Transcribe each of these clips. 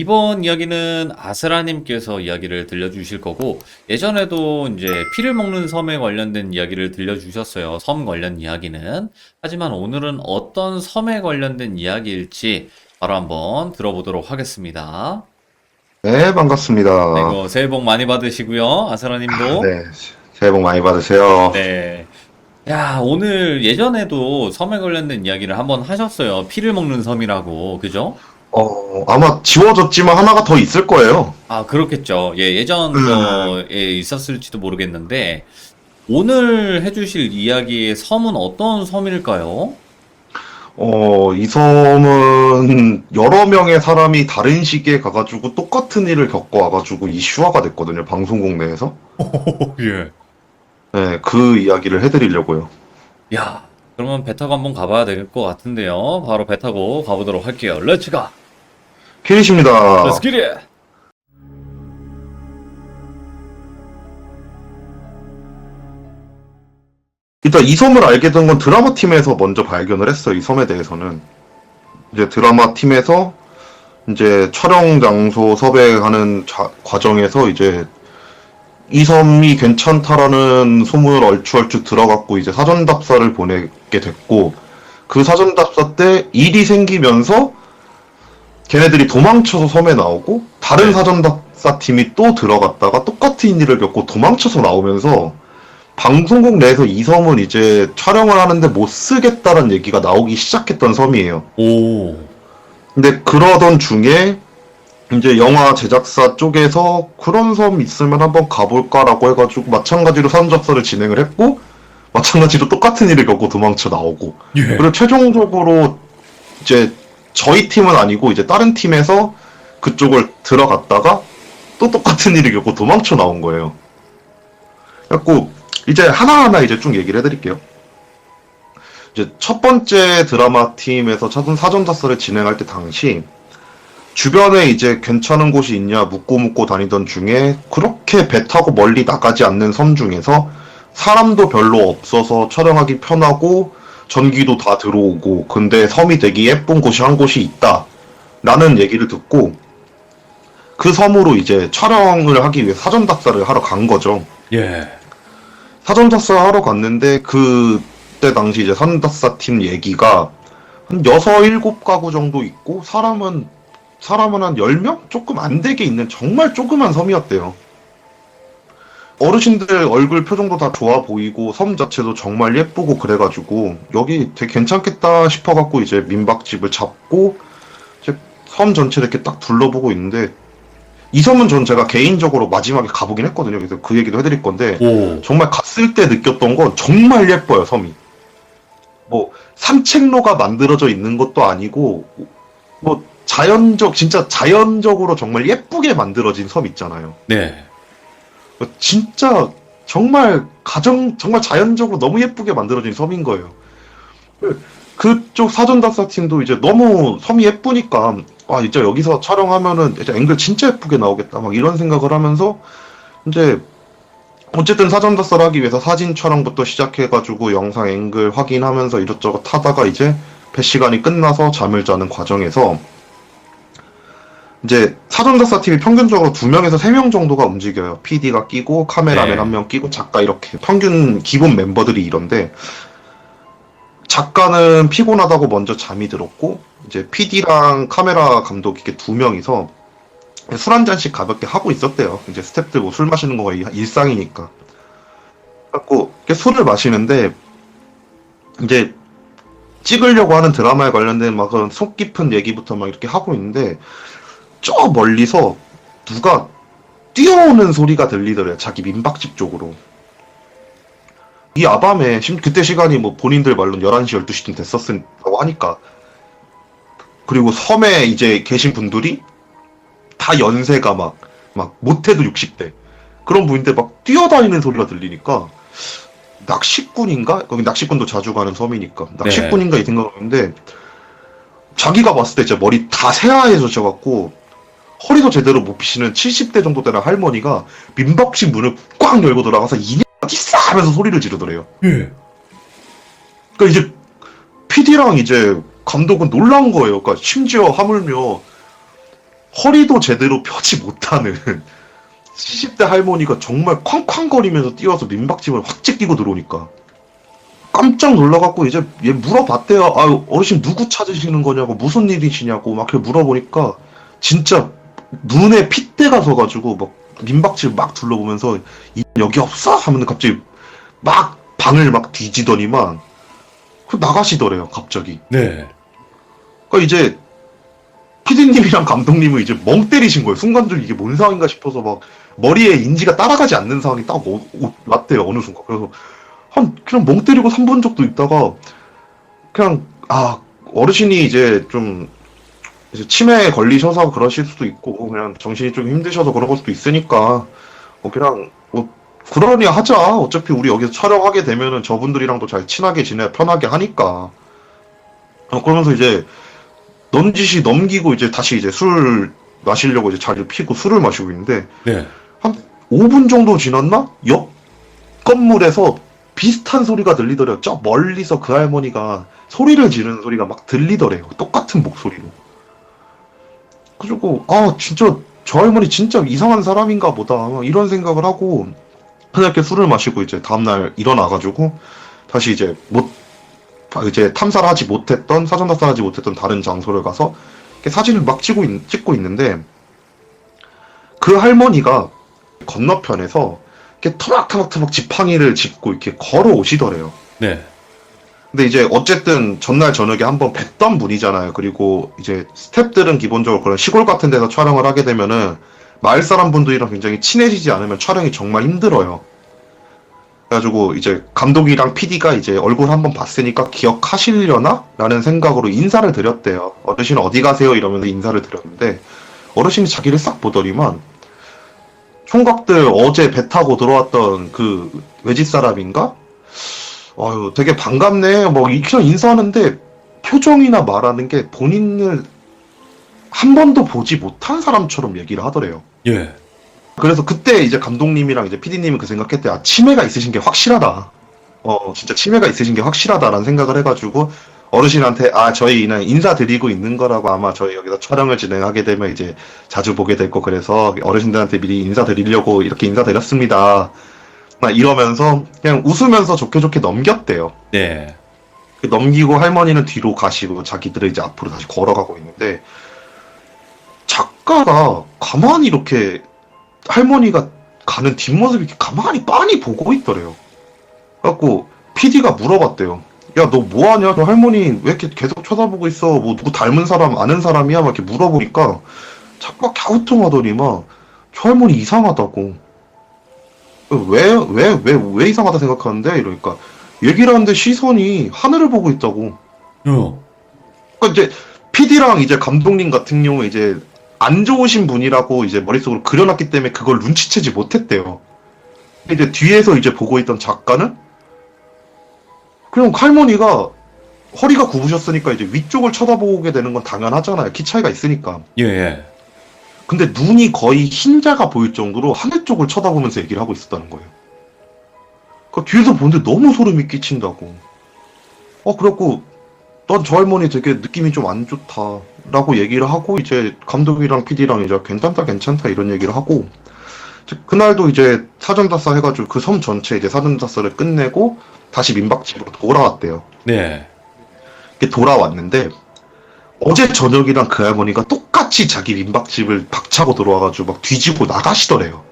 이번 이야기는 아스라님께서 이야기를 들려주실 거고, 예전에도 이제 피를 먹는 섬에 관련된 이야기를 들려주셨어요. 섬 관련 이야기는. 하지만 오늘은 어떤 섬에 관련된 이야기일지 바로 한번 들어보도록 하겠습니다. 네, 반갑습니다. 아이고, 새해 복 많이 받으시고요. 아스라님도. 네, 새해 복 많이 받으세요. 네. 야, 오늘 예전에도 섬에 관련된 이야기를 한번 하셨어요. 피를 먹는 섬이라고. 그죠? 아마 지워졌지만 하나가 더 있을 거예요. 아, 그렇겠죠. 예, 예전 음, 거에 있었을지도 모르겠는데, 오늘 해주실 이야기의 섬은 어떤 섬일까요? 이 섬은 여러 명의 사람이 다른 시기에 가가지고 똑같은 일을 겪어와가지고 이슈화가 됐거든요, 방송국 내에서. 예. 네, 그 이야기를 해드리려고요. 야, 그러면 배 타고 한번 가봐야 될 것 같은데요. 바로 배 타고 가보도록 할게요. 렛츠 가! 렛츠 퀴릿입니다. 기릿! 일단 이 섬을 알게 된 건 드라마 팀에서 먼저 발견을 했어요, 이 섬에 대해서는. 이제 드라마 팀에서 이제 촬영 장소 섭외하는 과정에서 이제 이 섬이 괜찮다라는 소문을 얼추얼추 들어갖고 이제 사전답사를 보내게 됐고, 그 사전답사 때 일이 생기면서 걔네들이 도망쳐서 섬에 나오고 다른 네. 사전답사 팀이 또 들어갔다가 똑같은 일을 겪고 도망쳐서 나오면서 방송국 내에서 이 섬은 이제 촬영을 하는데 못 쓰겠다는 얘기가 나오기 시작했던 섬이에요. 오, 근데 그러던 중에 이제 영화 제작사 쪽에서 그런 섬 있으면 한번 가볼까라고 해가지고 마찬가지로 사전접사를 진행을 했고, 마찬가지로 똑같은 일을 겪고 도망쳐 나오고, 예. 그리고 최종적으로 이제 저희 팀은 아니고 이제 다른 팀에서 그쪽을 들어갔다가 또 똑같은 일을 겪고 도망쳐 나온 거예요. 그래갖고 이제 하나하나 이제 쭉 얘기를 해드릴게요. 이제 첫 번째 드라마 팀에서 사전접사를 진행할 때 당시 주변에 이제 괜찮은 곳이 있냐 묻고 다니던 중에 그렇게 배 타고 멀리 나가지 않는 섬 중에서 사람도 별로 없어서 촬영하기 편하고 전기도 다 들어오고 근데 섬이 되게 예쁜 곳이 한 곳이 있다 라는 얘기를 듣고 그 섬으로 이제 촬영을 하기 위해 사전답사를 하러 간 거죠. 예. 사전답사 하러 갔는데 그때 당시 이제 사전답사 팀 얘기가 한 6, 7가구 정도 있고 사람은 한 10명? 조금 안 되게 있는 정말 조그만 섬이었대요. 어르신들 얼굴 표정도 다 좋아 보이고 섬 자체도 정말 예쁘고 그래가지고 여기 되게 괜찮겠다 싶어갖고 이제 민박집을 잡고 이제 섬 전체를 이렇게 딱 둘러보고 있는데 이 섬은 전 제가 개인적으로 마지막에 가보긴 했거든요. 그래서 그 얘기도 해드릴 건데 오, 정말 갔을 때 느꼈던 건 정말 예뻐요, 섬이. 뭐 산책로가 만들어져 있는 것도 아니고 뭐 진짜 자연적으로 정말 예쁘게 만들어진 섬 있잖아요. 네. 진짜 정말 자연적으로 너무 예쁘게 만들어진 섬인 거예요. 그쪽 사전답사 팀도 이제 너무 섬이 예쁘니까 아 이제 여기서 촬영하면은 이제 앵글 진짜 예쁘게 나오겠다 막 이런 생각을 하면서 이제 어쨌든 사전답사를 하기 위해서 사진 촬영부터 시작해가지고 영상 앵글 확인하면서 이것저것 하다가 이제 배 시간이 끝나서 잠을 자는 과정에서 이제 사전작사 팀이 평균적으로 2명에서 3명 정도가 움직여요. PD가 끼고 카메라맨 네. 1명 끼고 작가 이렇게 평균 기본 멤버들이 이런데 작가는 피곤하다고 먼저 잠이 들었고 이제 PD랑 카메라 감독 이렇게 2명이서 술 한 잔씩 가볍게 하고 있었대요. 이제 스태프들 뭐 술 마시는 거가 일상이니까. 그래갖고 이렇게 술을 마시는데 이제 찍으려고 하는 드라마에 관련된 막 그런 속 깊은 얘기부터 막 이렇게 하고 있는데 저 멀리서 누가 뛰어오는 소리가 들리더래요. 자기 민박집 쪽으로. 이 아밤에 그때 시간이 뭐 본인들 말로는 11시, 12시쯤 됐었다고 하니까 그리고 섬에 이제 계신 분들이 다 연세가 막 못해도 60대 그런 분인데 막 뛰어다니는 소리가 들리니까 낚시꾼인가? 거기 낚시꾼도 자주 가는 섬이니까 네. 낚시꾼인가 이 생각을 했는데 자기가 봤을 때 진짜 머리 다 새하얘져갖고 허리도 제대로 못 피시는 70대 정도 되는 할머니가 민박집 문을 꽉 열고 들어가서 이년 어딨어 하면서 소리를 지르더래요. 예. 그러니까 이제 PD랑 이제 감독은 놀란 거예요. 그러니까 심지어 하물며 허리도 제대로 펴지 못하는 70대 할머니가 정말 쾅쾅거리면서 뛰어서 민박집을 확 찢기고 들어오니까 깜짝 놀라갖고 이제 얘 물어봤대요. 아, 어르신 누구 찾으시는 거냐고, 무슨 일이시냐고 막 이렇게 물어보니까 진짜 눈에 핏대가 서가지고 막 민박집 막 둘러보면서 여기 없어? 하면 갑자기 막 방을 막 뒤지더니만 그 나가시더래요, 갑자기. 네. 그러니까 이제 피디님이랑 감독님은 이제 멍 때리신 거예요. 순간적으로 이게 뭔 상황인가 싶어서 막 머리에 인지가 따라가지 않는 상황이 딱 왔대요, 어느 순간. 그래서 그냥 멍 때리고 3분 정도 있다가 그냥 어르신이 이제 좀 이제 치매에 걸리셔서 그러실 수도 있고 그냥 정신이 좀 힘드셔서 그런 걸 수도 있으니까 그냥 그러니 하자. 어차피 우리 여기서 촬영하게 되면은 저분들이랑도 잘 친하게 지내 편하게 하니까. 그러면서 이제 넌지시 넘기고 이제 다시 이제 술 마시려고 이제 자리를 피고 술을 마시고 있는데 네. 한 5분 정도 지났나? 옆 건물에서 비슷한 소리가 들리더래요. 저 멀리서 그 할머니가 소리를 지르는 소리가 막 들리더래요. 똑같은 목소리로. 그리고 진짜 저 할머니 진짜 이상한 사람인가 보다 이런 생각을 하고 그냥 이렇게 술을 마시고 이제 다음날 일어나가지고 다시 이제 이제 탐사를 하지 못했던 사전 탐사를 하지 못했던 다른 장소를 가서 이렇게 사진을 막 찍고 있는데 그 할머니가 건너편에서 이렇게 터벅터벅 지팡이를 짚고 이렇게 걸어오시더래요. 네. 근데 이제 어쨌든 전날 저녁에 한번 뵀던 분이잖아요. 그리고 이제 스태프들은 기본적으로 그런 시골 같은 데서 촬영을 하게 되면은 마을 사람 분들이랑 굉장히 친해지지 않으면 촬영이 정말 힘들어요. 그래가지고 이제 감독이랑 PD가 이제 얼굴 한번 봤으니까 기억하시려나? 라는 생각으로 인사를 드렸대요. 어르신 어디 가세요? 이러면서 인사를 드렸는데 어르신이 자기를 싹 보더니만 총각들 어제 배 타고 들어왔던 그 외지 사람인가? 아유, 되게 반갑네. 뭐, 그냥 인사하는데 표정이나 말하는 게 본인을 한 번도 보지 못한 사람처럼 얘기를 하더래요. 예. 그래서 그때 이제 감독님이랑 이제 PD님이 그 생각했대. 치매가 있으신 게 확실하다. 진짜 치매가 있으신 게 확실하다라는 생각을 해가지고 어르신한테 저희는 인사드리고 있는 거라고 아마 저희 여기서 촬영을 진행하게 되면 이제 자주 보게 될 거 그래서 어르신들한테 미리 인사드리려고 이렇게 인사드렸습니다. 이러면서 그냥 웃으면서 좋게 좋게 넘겼대요. 네. 넘기고 할머니는 뒤로 가시고 자기들은 이제 앞으로 다시 걸어가고 있는데 작가가 가만히 이렇게 할머니가 가는 뒷모습을 이렇게 가만히 빤히 보고 있더래요. 그래갖고 PD가 물어봤대요. 야, 너 뭐하냐? 너 할머니 왜 이렇게 계속 쳐다보고 있어? 뭐 누구 닮은 사람 아는 사람이야? 막 이렇게 물어보니까 작가 갸우뚱하더니만 저 할머니 이상하다고. 왜 이상하다 생각하는데? 이러니까 얘기를 하는데 시선이 하늘을 보고 있다고. 어. 그러니까 이제 PD랑 이제 감독님 같은 경우에 이제 안 좋으신 분이라고 이제 머릿속으로 그려놨기 때문에 그걸 눈치채지 못했대요. 이제 뒤에서 이제 보고 있던 작가는 그냥 할머니가 허리가 굽으셨으니까 이제 위쪽을 쳐다보게 되는 건 당연하잖아요. 키 차이가 있으니까. 예, 예. 근데 눈이 거의 흰자가 보일 정도로 하늘 쪽을 쳐다보면서 얘기를 하고 있었다는 거예요. 그 뒤에서 보는데 너무 소름이 끼친다고. 그래갖고 난 저 할머니 되게 느낌이 좀 안 좋다라고 얘기를 하고 이제 감독이랑 PD랑 이제 괜찮다 이런 얘기를 하고 그날도 이제 사전답사 해가지고 그 섬 전체 이제 사전답사를 끝내고 다시 민박집으로 돌아왔대요. 네. 이렇게 돌아왔는데 어제 저녁이랑 그 할머니가 똑같이 자기 민박집을 박차고 들어와가지고 막 뒤지고 나가시더래요.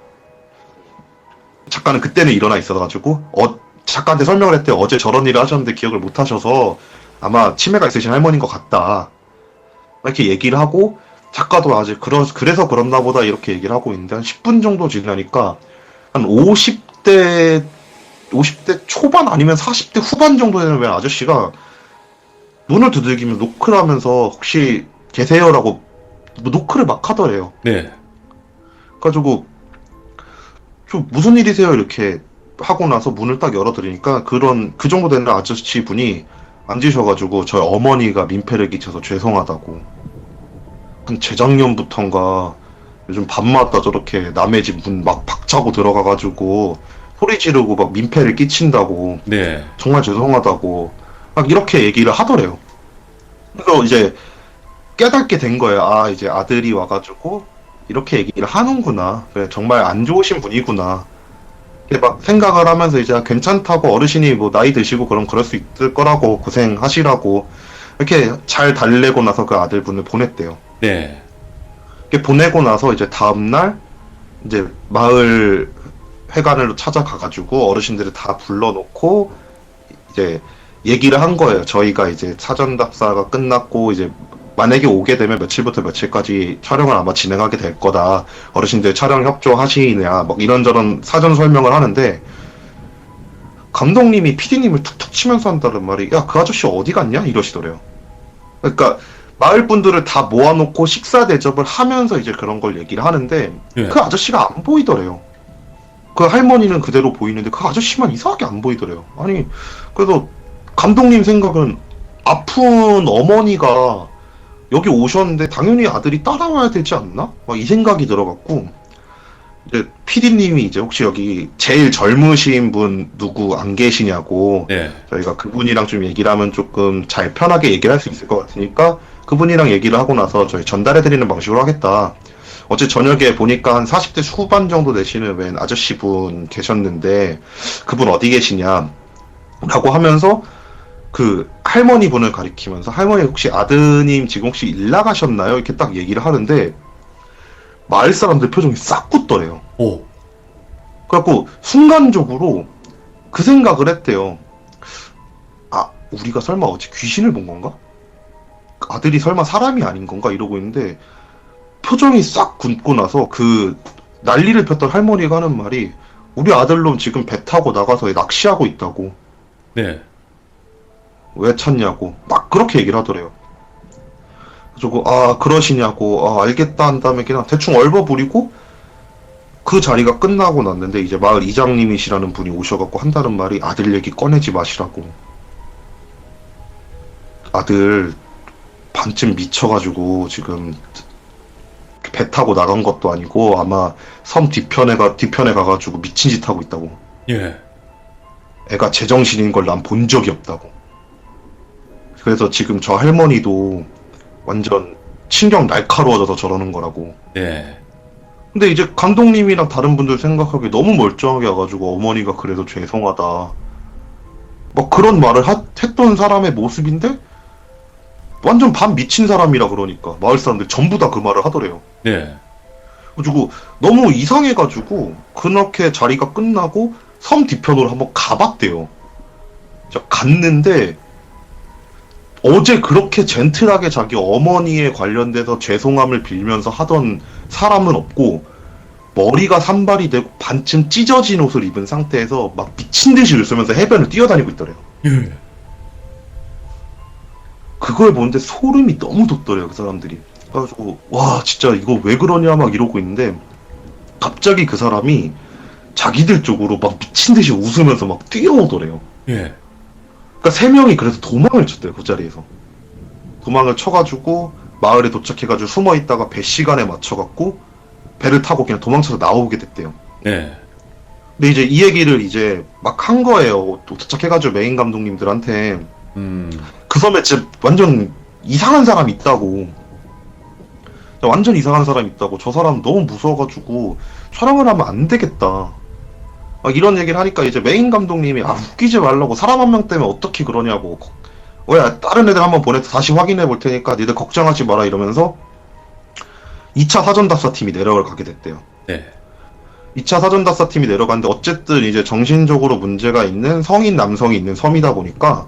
작가는 그때는 일어나 있어가지고 작가한테 설명을 했대요. 어제 저런 일을 하셨는데 기억을 못 하셔서 아마 치매가 있으신 할머니인 것 같다. 이렇게 얘기를 하고 작가도 아직 그래서 그렇나 보다 이렇게 얘기를 하고 있는데 한 10분 정도 지나니까 한 50대 초반 아니면 40대 후반 정도 되는 웬 아저씨가 문을 두들기면 노크를 하면서 혹시 계세요라고 노크를 막 하더래요. 네. 그래가지고 좀 무슨 일이세요 이렇게 하고 나서 문을 딱 열어드리니까 그 정도 되는 아저씨 분이 앉으셔가지고 저희 어머니가 민폐를 끼쳐서 죄송하다고 한 재작년부턴가 요즘 밤마다 저렇게 남의 집 문 막 박차고 들어가가지고 소리 지르고 막 민폐를 끼친다고 네. 정말 죄송하다고 막 이렇게 얘기를 하더래요. 그래서 이제 깨닫게 된 거예요. 아, 이제 아들이 와가지고 이렇게 얘기를 하는구나. 그래, 정말 안 좋으신 분이구나. 이렇게 막 생각을 하면서 이제 괜찮다고 어르신이 뭐 나이 드시고 그럼 그럴 수 있을 거라고 고생하시라고 이렇게 잘 달래고 나서 그 아들분을 보냈대요. 네. 이렇게 보내고 나서 이제 다음날 이제 마을 회관으로 찾아가가지고 어르신들을 다 불러놓고 이제 얘기를 한 거예요. 저희가 이제 사전 답사가 끝났고 이제 만약에 오게 되면 며칠부터 며칠까지 촬영을 아마 진행하게 될 거다. 어르신들 촬영 협조하시느냐, 막 이런저런 사전 설명을 하는데 감독님이 PD님을 툭툭 치면서 한다는 말이 야, 그 아저씨 어디 갔냐? 이러시더래요. 그러니까 마을 분들을 다 모아놓고 식사 대접을 하면서 이제 그런 걸 얘기를 하는데 예. 그 아저씨가 안 보이더래요. 그 할머니는 그대로 보이는데 그 아저씨만 이상하게 안 보이더래요. 아니, 그래서 감독님 생각은 아픈 어머니가 여기 오셨는데 당연히 아들이 따라와야 되지 않나? 막 이 생각이 들어갖고 이제 PD님이 이제 혹시 여기 제일 젊으신 분 누구 안 계시냐고 네. 저희가 그분이랑 좀 얘기를 하면 조금 잘 편하게 얘기를 할 수 있을 것 같으니까 그분이랑 얘기를 하고 나서 저희 전달해드리는 방식으로 하겠다. 어제 저녁에 보니까 한 40대 후반 정도 되시는 웬 아저씨 분 계셨는데 그분 어디 계시냐 라고 하면서 그 할머니 분을 가리키면서 할머니 혹시 아드님 지금 혹시 일 나가셨나요? 이렇게 딱 얘기를 하는데 마을 사람들 표정이 싹 굳더래요. 오. 그래갖고 순간적으로 그 생각을 했대요. 아, 우리가 설마 어제 귀신을 본 건가? 아들이 설마 사람이 아닌 건가? 이러고 있는데 표정이 싹 굳고 나서 그 난리를 폈던 할머니가 하는 말이 우리 아들놈 지금 배 타고 나가서 낚시하고 있다고. 네. 왜 찾냐고. 막 그렇게 얘기를 하더래요. 그래서 아, 그러시냐고. 아, 알겠다 한 다음에 그냥 대충 얼버무리고 그 자리가 끝나고 났는데 이제 마을 이장님이시라는 분이 오셔갖고 한다는 말이 아들 얘기 꺼내지 마시라고. 아들 반쯤 미쳐가지고 지금 배 타고 나간 것도 아니고 아마 섬 뒤편에 가가지고 미친 짓 하고 있다고. 예. 애가 제정신인 걸 난 본 적이 없다고. 그래서 지금 저 할머니도 완전 신경 날카로워져서 저러는 거라고. 네. 근데 이제 감독님이랑 다른 분들 생각하기 너무 멀쩡하게 와가지고 어머니가 그래서 죄송하다. 막 그런 말을 했던 사람의 모습인데 완전 반 미친 사람이라 그러니까 마을 사람들 전부 다 그 말을 하더래요. 네. 그래가지고 너무 이상해가지고 그렇게 자리가 끝나고 섬 뒤편으로 한번 가봤대요. 갔는데 어제 그렇게 젠틀하게 자기 어머니에 관련돼서 죄송함을 빌면서 하던 사람은 없고 머리가 산발이 되고 반쯤 찢어진 옷을 입은 상태에서 막 미친 듯이 웃으면서 해변을 뛰어다니고 있더래요. 예. 그걸 보는데 소름이 너무 돋더래요, 그 사람들이. 그래가지고 와, 진짜 이거 왜 그러냐 막 이러고 있는데 갑자기 그 사람이 자기들 쪽으로 막 미친 듯이 웃으면서 막 뛰어오더래요. 예. 그러니까 세 명이 그래서 도망을 쳤대요, 그 자리에서. 도망을 쳐가지고 마을에 도착해가지고 숨어 있다가 배 시간에 맞춰갖고 배를 타고 그냥 도망쳐서 나오게 됐대요. 네. 근데 이제 이 얘기를 이제 막 한 거예요. 또 도착해가지고 메인 감독님들한테 그 섬에 진짜 완전 이상한 사람 있다고. 완전 이상한 사람 있다고. 저 사람 너무 무서워가지고 촬영을 하면 안 되겠다. 막 이런 얘기를 하니까 이제 메인 감독님이 아, 웃기지 말라고. 사람 한 명 때문에 어떻게 그러냐고. 왜 다른 애들 한번 보내서 다시 확인해 볼 테니까 니들 걱정하지 마라 이러면서 2차 사전답사팀이 내려가게 됐대요. 네. 2차 사전답사팀이 내려갔는데 어쨌든 이제 정신적으로 문제가 있는 성인 남성이 있는 섬이다 보니까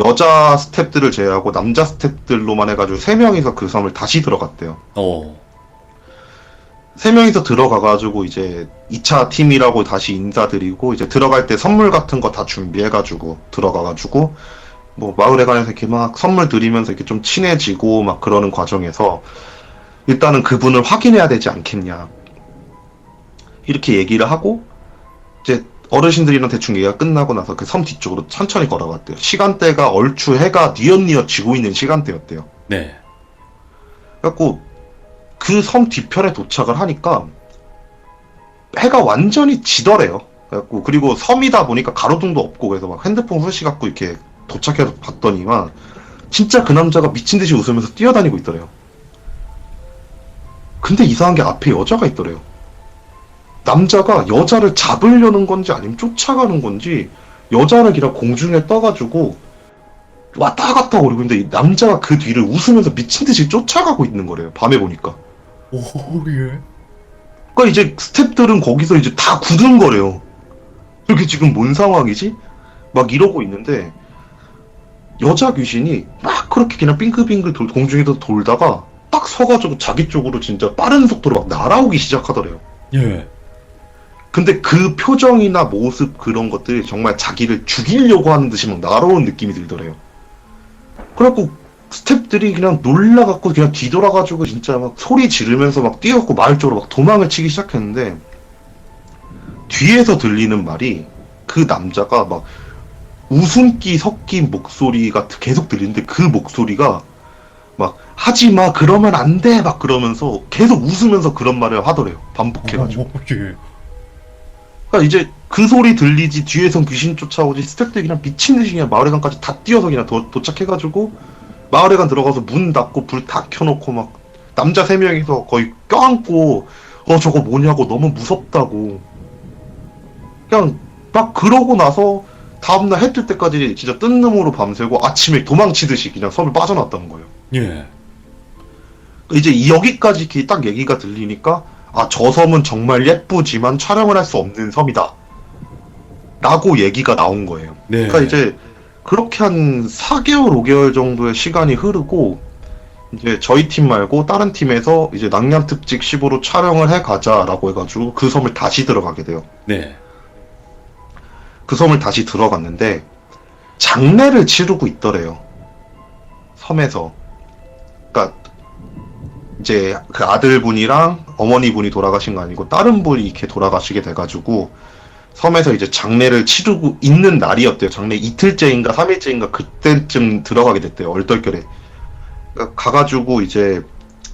여자 스태프들을 제외하고 남자 스태프들로만 해가지고 3명이서 그 섬을 다시 들어갔대요. 오. 3명이서 들어가가지고 이제 2차 팀이라고 다시 인사드리고 이제 들어갈 때 선물 같은 거 다 준비해가지고 들어가가지고 뭐 마을에 관해서 이렇게 막 선물 드리면서 이렇게 좀 친해지고 막 그러는 과정에서 일단은 그분을 확인해야 되지 않겠냐 이렇게 얘기를 하고 이제 어르신들이랑 대충 얘기가 끝나고 나서 그 섬 뒤쪽으로 천천히 걸어갔대요. 시간대가 얼추 해가 뉘엿뉘엿 지고 있는 시간대였대요. 네. 그래갖고 그 섬 뒤편에 도착을 하니까 해가 완전히 지더래요. 그래갖고 그리고 섬이다 보니까 가로등도 없고 그래서 막 핸드폰 후시 갖고 이렇게 도착해서 봤더니만 진짜 그 남자가 미친 듯이 웃으면서 뛰어다니고 있더래요. 근데 이상한 게 앞에 여자가 있더래요. 남자가 여자를 잡으려는 건지 아니면 쫓아가는 건지 여자는 그냥 공중에 떠가지고 왔다 갔다 거리고 있는데 이 남자가 그 뒤를 웃으면서 미친 듯이 쫓아가고 있는 거래요. 밤에 보니까. 오, 예. 그러니까 이제 스태프들은 거기서 이제 다 굳은 거래요. 이렇게 지금 뭔 상황이지? 막 이러고 있는데 여자 귀신이 막 그렇게 그냥 빙글빙글 공중에서 돌다가 딱 서가지고 자기 쪽으로 진짜 빠른 속도로 막 날아오기 시작하더래요. 예. 근데 그 표정이나 모습 그런 것들이 정말 자기를 죽이려고 하는 듯이 막 날아오는 느낌이 들더래요. 그래갖고 스태프들이 그냥 놀라갖고 그냥 뒤돌아가지고 진짜 막 소리 지르면서 막 뛰어갖고 마을 쪽으로 막 도망을 치기 시작했는데 뒤에서 들리는 말이 그 남자가 막 웃음기 섞인 목소리가 계속 들리는데 그 목소리가 막 하지마 그러면 안 돼 막 그러면서 계속 웃으면서 그런 말을 하더래요. 반복해가지고. 오, 예. 그러니까 이제 그 소리 들리지 뒤에선 귀신 쫓아오지 스태프들이 그냥 미친 듯이 그냥 마을회관까지 다 뛰어서 그냥 도착해가지고 마을회관 들어가서 문 닫고 불 다 켜놓고 막 남자 3명이서 거의 껴안고 저거 뭐냐고 너무 무섭다고 그냥 막 그러고 나서 다음날 해 뜰 때까지 진짜 뜬 놈으로 밤새고 아침에 도망치듯이 그냥 섬을 빠져나왔다는 거예요. 예. 이제 여기까지 이렇게 딱 얘기가 들리니까 아, 저 섬은 정말 예쁘지만 촬영을 할 수 없는 섬이다. 라고 얘기가 나온 거예요. 네. 그러니까 이제 그렇게 한 4개월, 5개월 정도의 시간이 흐르고 이제 저희 팀 말고 다른 팀에서 이제 낭량특집 10으로 촬영을 해 가자라고 해가지고 그 섬을 다시 들어가게 돼요. 네. 그 섬을 다시 들어갔는데 장례를 치르고 있더래요. 섬에서. 그러니까 이제 그 아들분이랑 어머니분이 돌아가신 거 아니고 다른 분이 이렇게 돌아가시게 돼가지고 섬에서 이제 장례를 치르고 있는 날이었대요. 장례 이틀째인가 3일째인가 그때쯤 들어가게 됐대요. 얼떨결에. 그러니까 가가지고 이제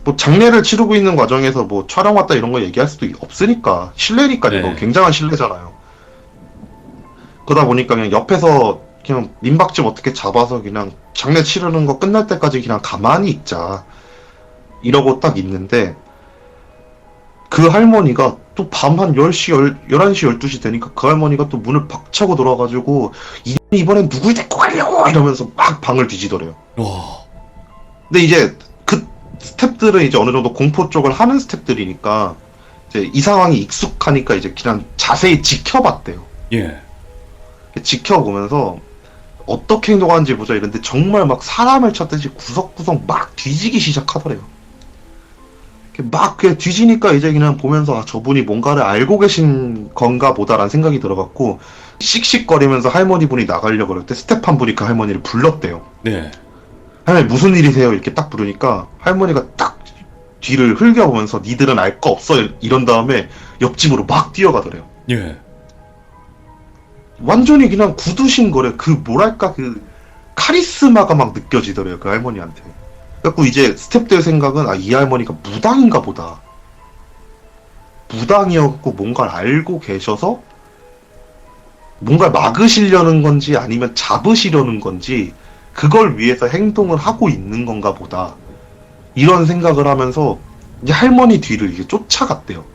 뭐 장례를 치르고 있는 과정에서 뭐 촬영 왔다 이런 거 얘기할 수도 없으니까 실례니까 이거 네. 굉장한 실례잖아요. 그러다 보니까 그냥 옆에서 그냥 민박집 어떻게 잡아서 그냥 장례 치르는 거 끝날 때까지 그냥 가만히 있자. 이러고 딱 있는데 그 할머니가 또 밤 한 10시, 11시, 12시 되니까 그 할머니가 또 문을 박차고 들어와가지고 이번엔 누굴 데리고 가려고 이러면서 막 방을 뒤지더래요. 와. 근데 이제 그 스탭들은 이제 어느 정도 공포 쪽을 하는 스탭들이니까 이제 이 상황이 익숙하니까 이제 그냥 자세히 지켜봤대요. 예. 지켜보면서 어떻게 행동하는지 보자 이랬는데 정말 막 사람을 쳤듯이 구석구석 막 뒤지기 시작하더래요. 막 그냥 뒤지니까 이제 그냥 보면서 아, 저분이 뭔가를 알고 계신 건가 보다라는 생각이 들어갔고 씩씩거리면서 할머니분이 나가려고 그럴 때 스텝 한 분이 그 할머니를 불렀대요. 네. 할머니 무슨 일이세요? 이렇게 딱 부르니까 할머니가 딱 뒤를 흘겨보면서 니들은 알 거 없어 이런 다음에 옆집으로 막 뛰어가더래요. 예. 완전히 그냥 굳으신 거래. 그 뭐랄까 그 카리스마가 막 느껴지더래요. 그 할머니한테. 그래갖고 이제 스태프들 생각은 아, 이 할머니가 무당인가 보다. 무당이었고 뭔가를 알고 계셔서 뭔가를 막으시려는 건지 아니면 잡으시려는 건지 그걸 위해서 행동을 하고 있는 건가 보다. 이런 생각을 하면서 이제 할머니 뒤를 이게 쫓아갔대요.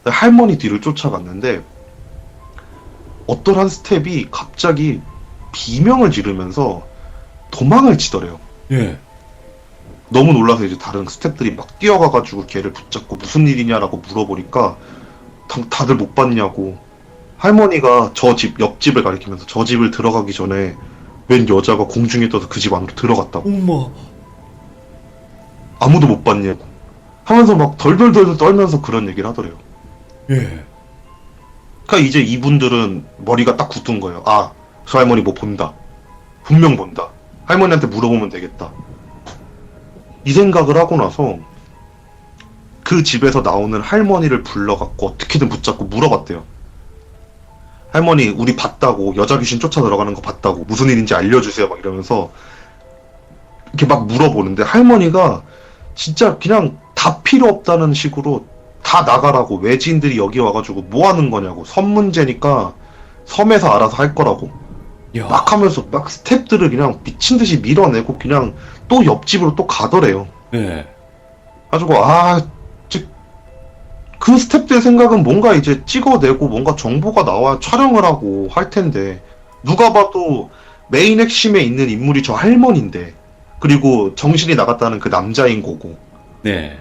할머니 뒤를 쫓아갔는데 어떤 한 스텝이 갑자기 비명을 지르면서 도망을 치더래요. 예. 너무 놀라서 이제 다른 스태프들이 막 뛰어가가지고 걔를 붙잡고 무슨 일이냐라고 물어보니까 다들 못 봤냐고 할머니가 저 집 옆집을 가리키면서 저 집을 들어가기 전에 웬 여자가 공중에 떠서 그 집 안으로 들어갔다고 엄마. 아무도 못 봤냐고 하면서 막 덜덜덜 떨면서 그런 얘기를 하더래요. 예. 그러니까 이제 이분들은 머리가 딱 굳은 거예요. 아, 저 할머니 뭐 본다. 분명 본다. 할머니한테 물어보면 되겠다. 이 생각을 하고 나서 그 집에서 나오는 할머니를 불러갖고 어떻게든 붙잡고 물어봤대요. 할머니 우리 봤다고 여자 귀신 쫓아 들어가는 거 봤다고 무슨 일인지 알려주세요 막 이러면서 이렇게 막 물어보는데 할머니가 진짜 그냥 다 필요 없다는 식으로 다 나가라고 외지인들이 여기 와가지고 뭐 하는 거냐고 섬 문제니까 섬에서 알아서 할 거라고 야, 막 하면서 막 스탭들을 그냥 미친 듯이 밀어내고 그냥 또 옆집으로 또 가더래요. 네, 가지고 즉, 그 스탭들 생각은 뭔가 이제 찍어내고 뭔가 정보가 나와 촬영을 하고 할 텐데 누가 봐도 메인 핵심에 있는 인물이 저 할머니인데 그리고 정신이 나갔다는 그 남자인 거고 네,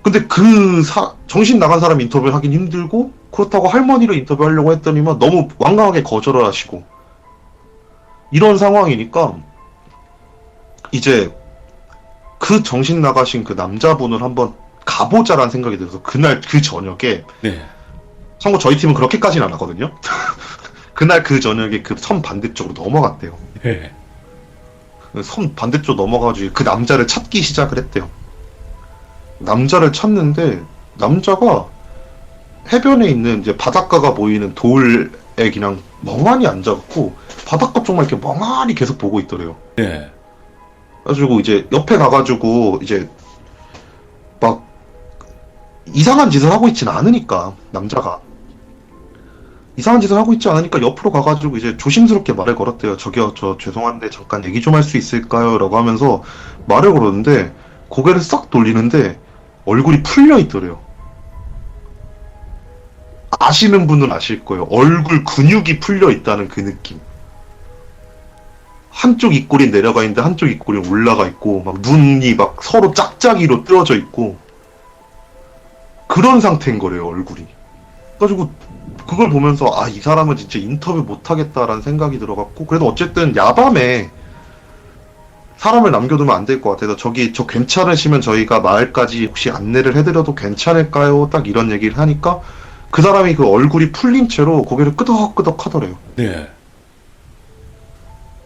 근데 정신 나간 사람 인터뷰를 하긴 힘들고 그렇다고 할머니를 인터뷰하려고 했더니만 너무 완강하게 거절을 하시고 이런 상황이니까 이제 그 정신 나가신 그 남자분을 한번 가보자라는 생각이 들어서 그날 그 저녁에 네, 참고 저희 팀은 그렇게까지는 안 하거든요. 그날 그 저녁에 그 섬 반대쪽으로 넘어갔대요. 네, 섬 반대쪽 넘어가가지고 그 남자를 찾기 시작을 했대요. 남자를 찾는데 남자가 해변에 있는 이제 바닷가가 보이는 돌에 그냥 멍하니 앉아갖고 바닷가 쪽만 이렇게 멍하니 계속 보고 있더래요. 네, 그래가지고 이제 옆에 가가지고 이제 막 이상한 짓을 하고 있지는 않으니까 남자가 이상한 짓을 하고 있지 않으니까 옆으로 가가지고 이제 조심스럽게 말을 걸었대요. 저기요, 저 죄송한데 잠깐 얘기 좀 할 수 있을까요? 라고 하면서 말을 걸었는데 고개를 싹 돌리는데 얼굴이 풀려 있더래요. 아시는 분은 아실 거예요. 얼굴 근육이 풀려 있다는 그 느낌. 한쪽 입꼬리 내려가 있는데 한쪽 입꼬리 올라가 있고 막 눈이 막 서로 짝짝이로 뜨어져 있고 그런 상태인 거래요, 얼굴이. 그래가지고 그걸 보면서 이 사람은 진짜 인터뷰 못 하겠다라는 생각이 들어갔고 그래도 어쨌든 야밤에 사람을 남겨두면 안 될 것 같아서 저 괜찮으시면 저희가 마을까지 혹시 안내를 해드려도 괜찮을까요? 딱 이런 얘기를 하니까 그 사람이 그 얼굴이 풀린 채로 고개를 끄덕끄덕 하더래요. 네,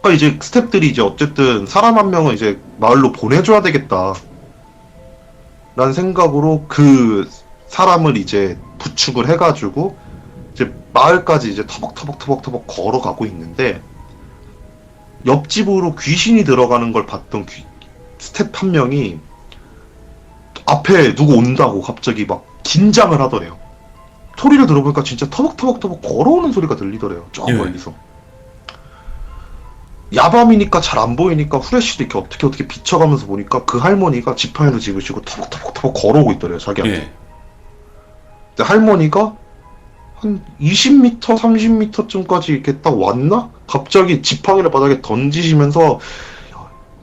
그러니까 이제 스태프들이 이제 어쨌든 사람 한 명은 이제 마을로 보내줘야 되겠다 라는 생각으로 그 사람을 이제 부축을 해가지고 이제 마을까지 이제 터벅터벅 걸어가고 있는데 옆집으로 귀신이 들어가는 걸 봤던 스텝 한 명이 앞에 누구 온다고 갑자기 막 긴장을 하더래요. 소리를 들어보니까 진짜 터벅터벅 걸어오는 소리가 들리더래요. 저 예. 멀리서. 야밤이니까 잘 안 보이니까 후레쉬도 이렇게 어떻게 비춰가면서 보니까 그 할머니가 지팡이를 짚으시고 터벅터벅 걸어오고 있더래요. 자기한테. 예. 근데 할머니가 한 20m, 30m쯤까지 이렇게 딱 왔나? 갑자기 지팡이를 바닥에 던지시면서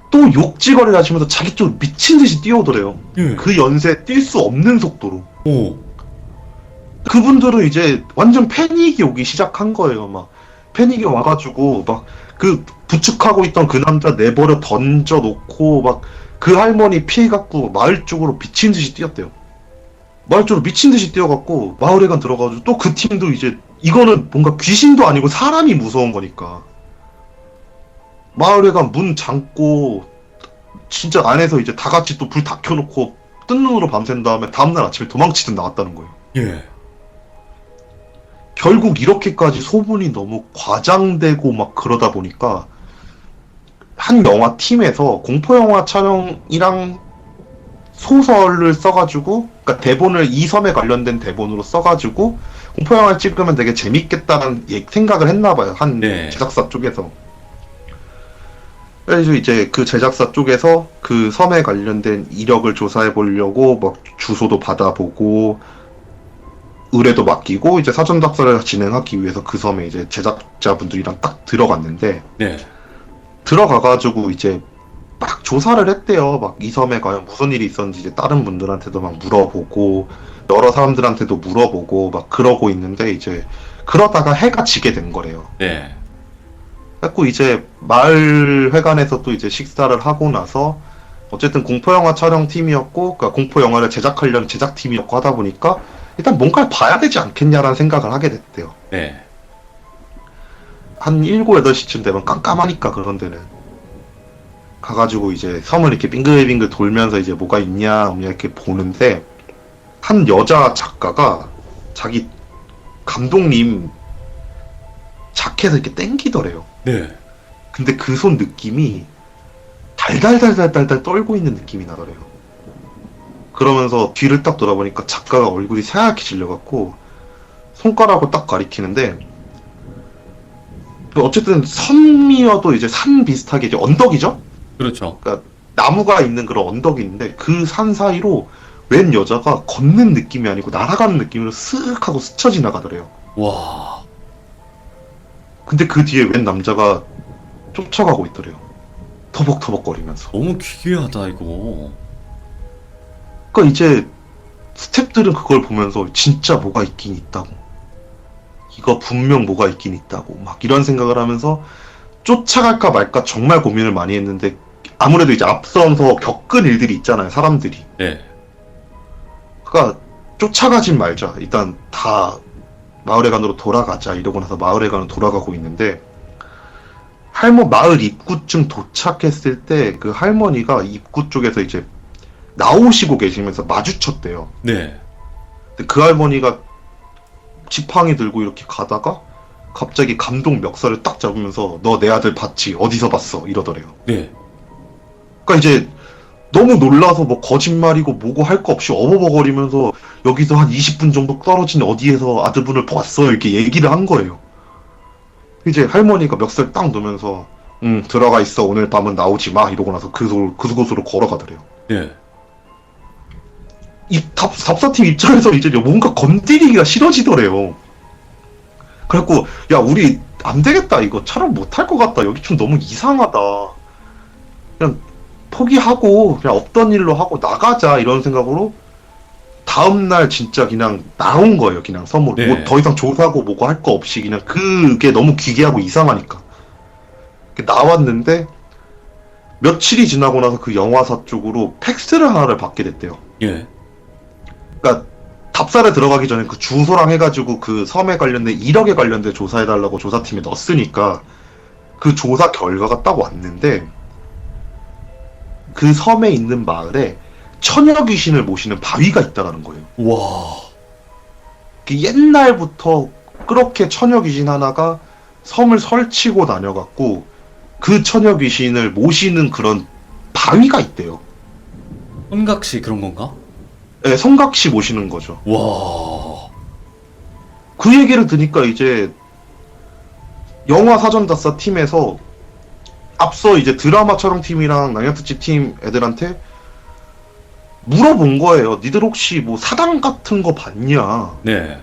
또 욕지거리를 하시면서 자기 쪽 미친 듯이 뛰어오더래요. 예. 그 연세에 뛸 수 없는 속도로. 오, 그분들은 이제 완전 패닉이 오기 시작한 거예요. 막 패닉이 와가지고 막 그 부축하고 있던 그 남자 내버려 던져놓고 막 그 할머니 피해갖고 마을 쪽으로 미친 듯이 뛰었대요. 마을 쪽으로 미친 듯이 뛰어갖고 마을회관 들어가가지고 또 그 팀도 이제 이거는 뭔가 귀신도 아니고 사람이 무서운 거니까 마을회관 문 잠고 진짜 안에서 이제 다 같이 또 불 다 켜놓고 뜬 눈으로 밤샌 다음에 다음날 아침에 도망치듯 나왔다는 거예요. 예. 결국 이렇게까지 소문이 너무 과장되고 막 그러다 보니까 한 영화 팀에서 공포 영화 촬영이랑 소설을 써가지고 그러니까 대본을 이 섬에 관련된 대본으로 써가지고 공포 영화를 찍으면 되게 재밌겠다는 생각을 했나봐요. 한 네. 제작사 쪽에서. 그래서 이제 그 제작사 쪽에서 그 섬에 관련된 이력을 조사해 보려고 막 주소도 받아보고 의뢰도 맡기고 이제 사전 답사를 진행하기 위해서 그 섬에 이제 제작자분들이랑 딱 들어갔는데 네. 들어가가지고 이제 막 조사를 했대요. 막 이 섬에 과연 무슨 일이 있었는지 이제 다른 분들한테도 막 물어보고 여러 사람들한테도 물어보고 막 그러고 있는데 이제 그러다가 해가 지게 된 거래요. 네. 그래갖고 이제 마을 회관에서 또 이제 식사를 하고 나서 어쨌든 공포영화 촬영팀이었고 그러니까 공포영화를 제작하려는 제작팀이었고 하다 보니까 일단 뭔가를 봐야 되지 않겠냐라는 생각을 하게 됐대요. 네. 한 7, 8시쯤 되면 깜깜하니까 그런 데는 가가지고 이제 섬을 이렇게 빙글빙글 돌면서 이제 뭐가 있냐 없냐 이렇게 보는데 한 여자 작가가 자기 감독님 자켓을 이렇게 땡기더래요. 네. 근데 그 손 느낌이 달달달달달달 떨고 있는 느낌이 나더래요. 그러면서 뒤를 딱 돌아보니까 작가가 얼굴이 새하얗게 질려갖고 손가락으로 딱 가리키는데 어쨌든 섬이어도 이제 산 비슷하게 이제 언덕이죠? 그렇죠. 그러니까 나무가 있는 그런 언덕이 있는데 그 산 사이로 웬 여자가 걷는 느낌이 아니고 날아가는 느낌으로 쓱 하고 스쳐 지나가더래요. 와, 근데 그 뒤에 웬 남자가 쫓아가고 있더래요. 터벅터벅거리면서. 너무 기괴하다, 이거. 그러니까 이제 스탭들은 그걸 보면서 진짜 뭐가 있긴 있다고. 이거 분명 뭐가 있긴 있다고. 막 이런 생각을 하면서 쫓아갈까 말까 정말 고민을 많이 했는데 아무래도 이제 앞서서 겪은 일들이 있잖아요, 사람들이. 네. 그러니까 쫓아가진 말자. 일단 다 마을회관으로 돌아가자. 이러고 나서 마을회관으로 돌아가고 있는데 마을 입구쯤 도착했을 때 그 할머니가 입구 쪽에서 이제 나오시고 계시면서 마주쳤대요. 네. 근데 그 할머니가 지팡이 들고 이렇게 가다가 갑자기 감동 멱살을 딱 잡으면서 너 내 아들 봤지? 어디서 봤어? 이러더래요. 네. 그러니까 이제 너무 놀라서 뭐 거짓말이고 뭐고 할 거 없이 어버버거리면서 여기서 한 20분 정도 떨어진 어디에서 아들분을 봤어요. 이렇게 얘기를 한 거예요. 이제 할머니가 멱살 딱 놓으면서 들어가 있어. 오늘 밤은 나오지 마. 이러고 나서 그곳으로 걸어가더래요. 네. 이 답사팀 입장에서 이제 뭔가 건드리기가 싫어지더래요. 그래갖고 야 우리 안 되겠다 이거 촬영 못할 것 같다 여기 좀 너무 이상하다 그냥 포기하고 그냥 없던 일로 하고 나가자 이런 생각으로 다음날 진짜 그냥 나온 거예요. 그냥 섬으로 네. 뭐 더 이상 조사하고 뭐고 할 거 없이 그냥 그게 너무 기괴하고 이상하니까 나왔는데 며칠이 지나고 나서 그 영화사 쪽으로 팩스를 하나를 받게 됐대요. 예. 그러니까 답사를 들어가기 전에 그 주소랑 해가지고 그 섬에 관련된 1억에 관련된 조사해달라고 조사팀에 넣었으니까 그 조사 결과가 딱 왔는데 그 섬에 있는 마을에 처녀 귀신을 모시는 바위가 있다라는 거예요. 와. 그 옛날부터 그렇게 처녀 귀신 하나가 섬을 설치고 다녀갖고 그 처녀 귀신을 모시는 그런 바위가 있대요. 성각시 그런 건가? 네, 성각시 모시는 거죠. 와. 그 얘기를 들으니까 이제 영화 사전답사 팀에서 앞서 이제 드라마 촬영팀이랑 낭야특집 팀 애들한테 물어본 거예요. 니들 혹시 뭐 사당 같은 거 봤냐? 네.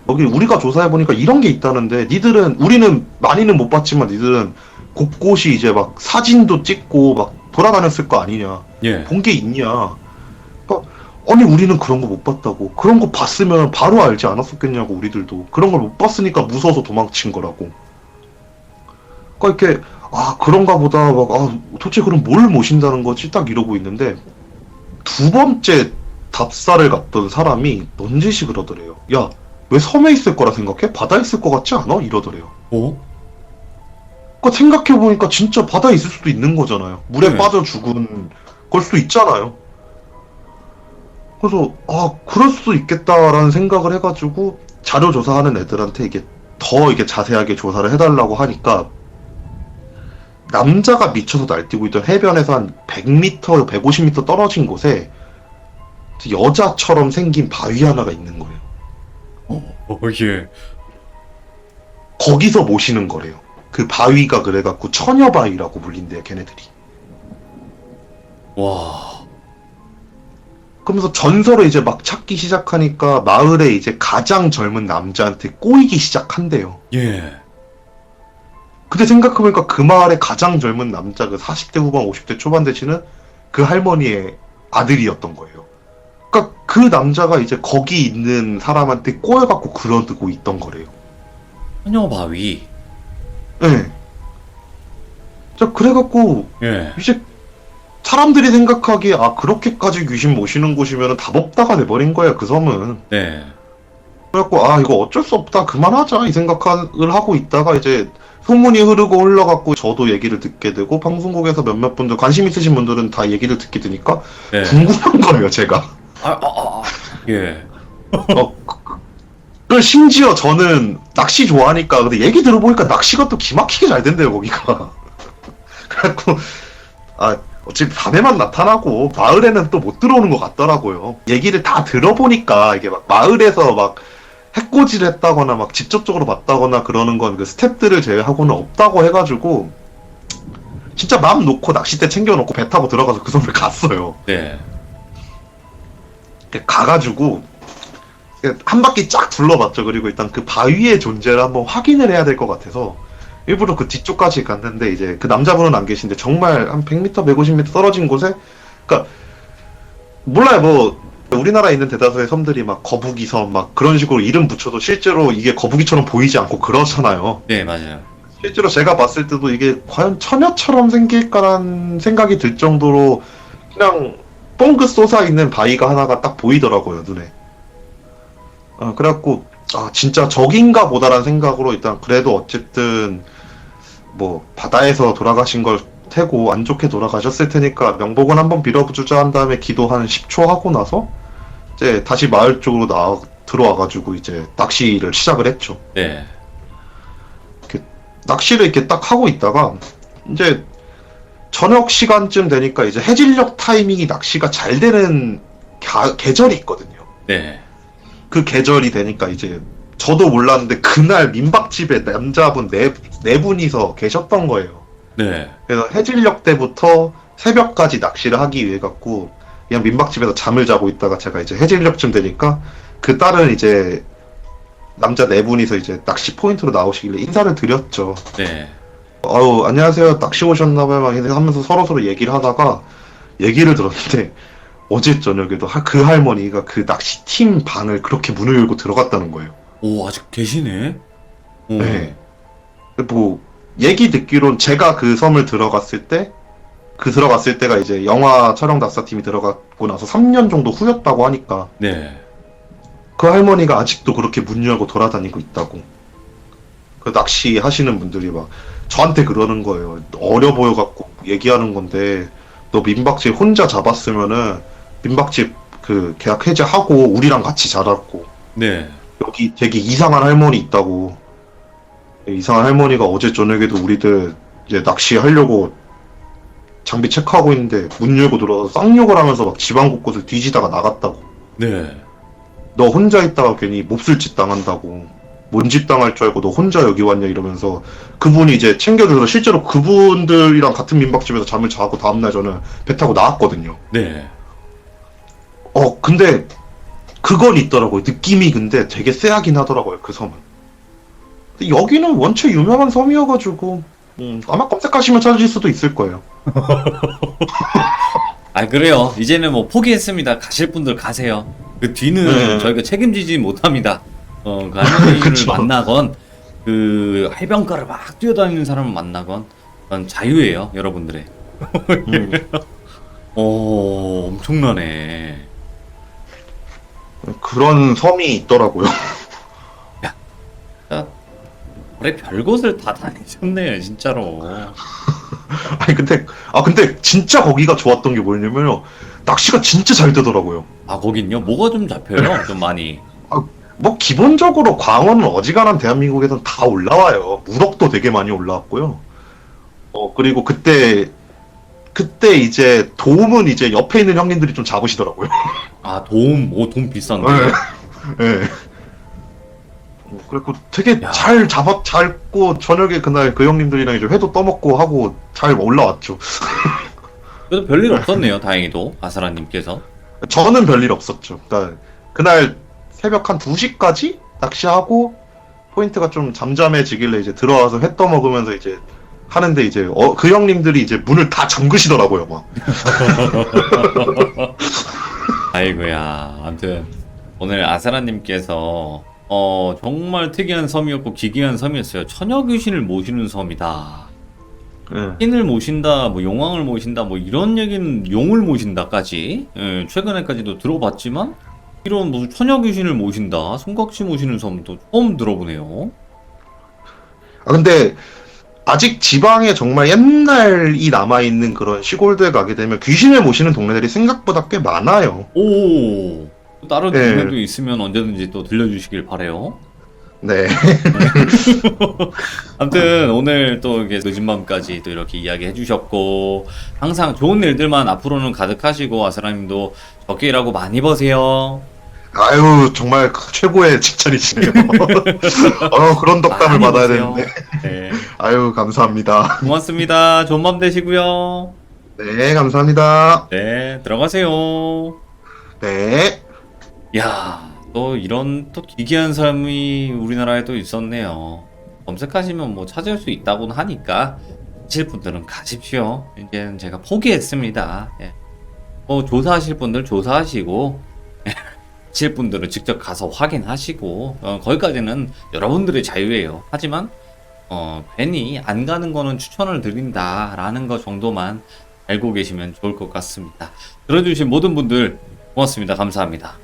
여기 우리가 조사해보니까 이런 게 있다는데 우리는 많이는 못 봤지만 니들은 곳곳이 이제 막 사진도 찍고 막 돌아다녔을 거 아니냐? 예. 본 게 있냐? 그러니까 아니 우리는 그런 거 못 봤다고. 그런 거 봤으면 바로 알지 않았었겠냐고 우리들도. 그런 걸 못 봤으니까 무서워서 도망친 거라고. 그러니까 이렇게 그런가 보다 막 도대체 그럼 뭘 모신다는 거지? 딱 이러고 있는데 두 번째 답사를 갔던 사람이 넌지시 그러더래요. 야, 왜 섬에 있을 거라 생각해? 바다에 있을 것 같지 않아? 이러더래요. 어? 그러니까 생각해보니까 진짜 바다에 있을 수도 있는 거잖아요. 물에 네. 빠져 죽은 걸 수도 있잖아요. 그래서 그럴 수도 있겠다라는 생각을 해가지고 자료 조사하는 애들한테 이게 더 이게 자세하게 조사를 해달라고 하니까 남자가 미쳐서 날뛰고 있던 해변에서 한 100m, 150m 떨어진 곳에 여자처럼 생긴 바위 하나가 있는 거예요. 예. 거기서 모시는 거래요. 그 바위가 그래갖고 처녀바위라고 불린대요, 걔네들이. 와. 그러면서 전설을 이제 막 찾기 시작하니까 마을에 이제 가장 젊은 남자한테 꼬이기 시작한대요. 예. 근데 생각해보니까 그 마을의 가장 젊은 남자 그 40대 후반 50대 초반 되시는 그 할머니의 아들이었던 거예요. 그러니까 그 남자가 이제 거기 있는 사람한테 꼬여갖고 그러고 있던 거래요. 처녀 바위. 네. 자, 그래갖고 예. 이제 사람들이 생각하기에 그렇게까지 귀신 모시는 곳이면 답 없다가 돼버린 거야 그 섬은. 네. 그래갖고 이거 어쩔 수 없다 그만하자 이 생각을 하고 있다가 이제 소문이 흐르고 흘러갖고 저도 얘기를 듣게 되고 방송국에서 몇몇 분들 관심 있으신 분들은 다 얘기를 듣게 되니까 네. 궁금한 거예요 제가. 예. 그 심지어 저는 낚시 좋아하니까 근데 얘기 들어보니까 낚시가 또 기막히게 잘 된대요 거기가. 그래갖고 어차피 밤에만 나타나고 마을에는 또 못 들어오는 것 같더라고요. 얘기를 다 들어보니까 이게 막 마을에서 막 해코지를 했다거나 막 직접적으로 봤다거나 그러는 건 그 스탭들을 제외하고는 없다고 해가지고 진짜 마음 놓고 낚싯대 챙겨놓고 배 타고 들어가서 그 섬을 갔어요. 네. 가가지고 한 바퀴 쫙 둘러봤죠. 그리고 일단 그 바위의 존재를 한번 확인을 해야 될 것 같아서 일부러 그 뒤쪽까지 갔는데 이제 그 남자분은 안 계신데 정말 한 100m, 150m 떨어진 곳에 그러니까 몰라요. 뭐 우리나라에 있는 대다수의 섬들이 막 거북이 섬 막 그런 식으로 이름 붙여도 실제로 이게 거북이처럼 보이지 않고 그렇잖아요. 네, 맞아요. 실제로 제가 봤을 때도 이게 과연 처녀처럼 생길까라는 생각이 들 정도로 그냥 뻥긋 솟아있는 바위가 하나가 딱 보이더라고요, 눈에. 그래갖고, 아, 진짜 적인가 보다라는 생각으로 일단 그래도 어쨌든 뭐 바다에서 돌아가신 걸 테고 안 좋게 돌아가셨을 테니까 명복은 한번 빌어주자 한 다음에 기도 한 10초 하고 나서 이제 다시 마을 쪽으로 들어와가지고 이제 낚시를 시작을 했죠. 네. 낚시를 이렇게 딱 하고 있다가 이제 저녁 시간쯤 되니까 이제 해질녘 타이밍이 낚시가 잘 되는 계절이 있거든요. 네. 그 계절이 되니까 이제 저도 몰랐는데 그날 민박집에 남자분 네 분이서 계셨던 거예요. 네. 그래서 해질녘 때부터 새벽까지 낚시를 하기 위해 갖고 그냥 민박집에서 잠을 자고 있다가 제가 이제 해질녘쯤 되니까 그 딸은 이제 남자 네 분이서 이제 낚시 포인트로 나오시길래 인사를 드렸죠. 네. 안녕하세요. 낚시 오셨나봐요. 막 하면서 서로서로 얘기를 하다가 얘기를 들었는데 어제 저녁에도 그 할머니가 그 낚시팀 방을 그렇게 문을 열고 들어갔다는 거예요. 오, 아직 계시네? 오. 네. 뭐 얘기 듣기론 제가 그 섬을 들어갔을 때가 이제 영화 촬영 낙사팀이 들어갔고 나서 3년 정도 후였다고 하니까 네. 그 할머니가 아직도 그렇게 문 열고 돌아다니고 있다고. 그 낚시 하시는 분들이 막 저한테 그러는 거예요. 어려 보여갖고 얘기하는 건데 너 민박집 혼자 잡았으면은 민박집 그 계약 해제하고 우리랑 같이 자라고. 네. 여기 되게 이상한 할머니 있다고. 이상한 할머니가 어제 저녁에도 우리들 이제 낚시하려고 장비 체크하고 있는데 문 열고 들어와서 쌍욕을 하면서 막 집안 곳곳을 뒤지다가 나갔다고. 네. 너 혼자 있다가 괜히 몹쓸짓 당한다고. 뭔 짓 당할 줄 알고 너 혼자 여기 왔냐 이러면서 그분이 이제 챙겨줘서 실제로 그분들이랑 같은 민박집에서 잠을 자고 다음날 저는 배 타고 나왔거든요. 네. 근데 그건 있더라고요. 느낌이 근데 되게 쎄하긴 하더라고요. 그 섬은. 근데 여기는 원체 유명한 섬이어가지고 아마 검색하시면 찾으실 수도 있을 거예요. 아, 그래요. 이제는 뭐 포기했습니다. 가실 분들 가세요. 그 뒤는 네. 저희가 책임지지 못합니다. 그 할머니를 그쵸. 만나건, 그 해변가를 막 뛰어다니는 사람을 만나건, 그건 자유예요, 여러분들의. 오, 엄청나네. 그런 섬이 있더라고요. 진짜, 올해 별곳을 다 다니셨네요, 진짜로. 근데 진짜 거기가 좋았던 게 뭐냐면요. 낚시가 진짜 잘 되더라고요. 아, 거긴요? 뭐가 좀 잡혀요? 좀 많이. 뭐 기본적으로 광어는 어지간한 대한민국에선 다 올라와요. 우럭도 되게 많이 올라왔고요. 그리고 그때 이제 도움은 이제 옆에 있는 형님들이 좀 잡으시더라고요. 아, 돔 비싼데. 네. 그리고 되게 야. 잘 잡고 저녁에 그날 그 형님들이랑 이제 회도 떠먹고 하고 잘 올라왔죠. 그래도 별일 없었네요, 다행히도. 아스라님께서. 저는 별일 없었죠. 그러니까 그날 새벽 한 2시까지 낚시하고 포인트가 좀 잠잠해지길래 이제 들어와서 회 떠먹으면서 이제 하는데 이제 그 형님들이 이제 문을 다 잠그시더라고요, 막. 아이고야. 아무튼 오늘 아사라님께서 정말 특이한 섬이었고 기괴한 섬이었어요. 처녀 귀신을 모시는 섬이다. 예. 신을 모신다, 뭐 용왕을 모신다, 뭐 이런 얘기는 용을 모신다까지 최근에까지도 들어봤지만 이런 무슨 처녀 귀신을 모신다, 성곽씨 모시는 섬도 처음 들어보네요. 근데 아직 지방에 정말 옛날이 남아있는 그런 시골들 가게 되면 귀신을 모시는 동네들이 생각보다 꽤 많아요. 오, 다른 네. 동네도 있으면 언제든지 또 들려주시길 바래요. 네. 아무튼 오늘 또 이렇게 늦은 밤까지 또 이렇게 이야기 해주셨고 항상 좋은 일들만 앞으로는 가득하시고 아스라님도 적게 일하고 많이 버세요. 아유, 정말 최고의 칭찬이시네요. 그런 덕담을 많이 받아야 보세요. 되는데. 네. 아유, 감사합니다. 고맙습니다. 좋은 밤 되시고요. 네, 감사합니다. 네, 들어가세요. 네. 야, 또 이런 또 기괴한 삶이 우리나라에도 있었네요. 검색하시면 뭐 찾을 수 있다고는 하니까 가실 분들은 가십시오. 이제는 제가 포기했습니다. 예. 뭐 조사하실 분들 조사하시고 가실 분들은 직접 가서 확인하시고 거기까지는 여러분들의 자유예요. 하지만 괜히 안 가는 거는 추천을 드린다라는 거 정도만 알고 계시면 좋을 것 같습니다. 들어주신 모든 분들 고맙습니다. 감사합니다.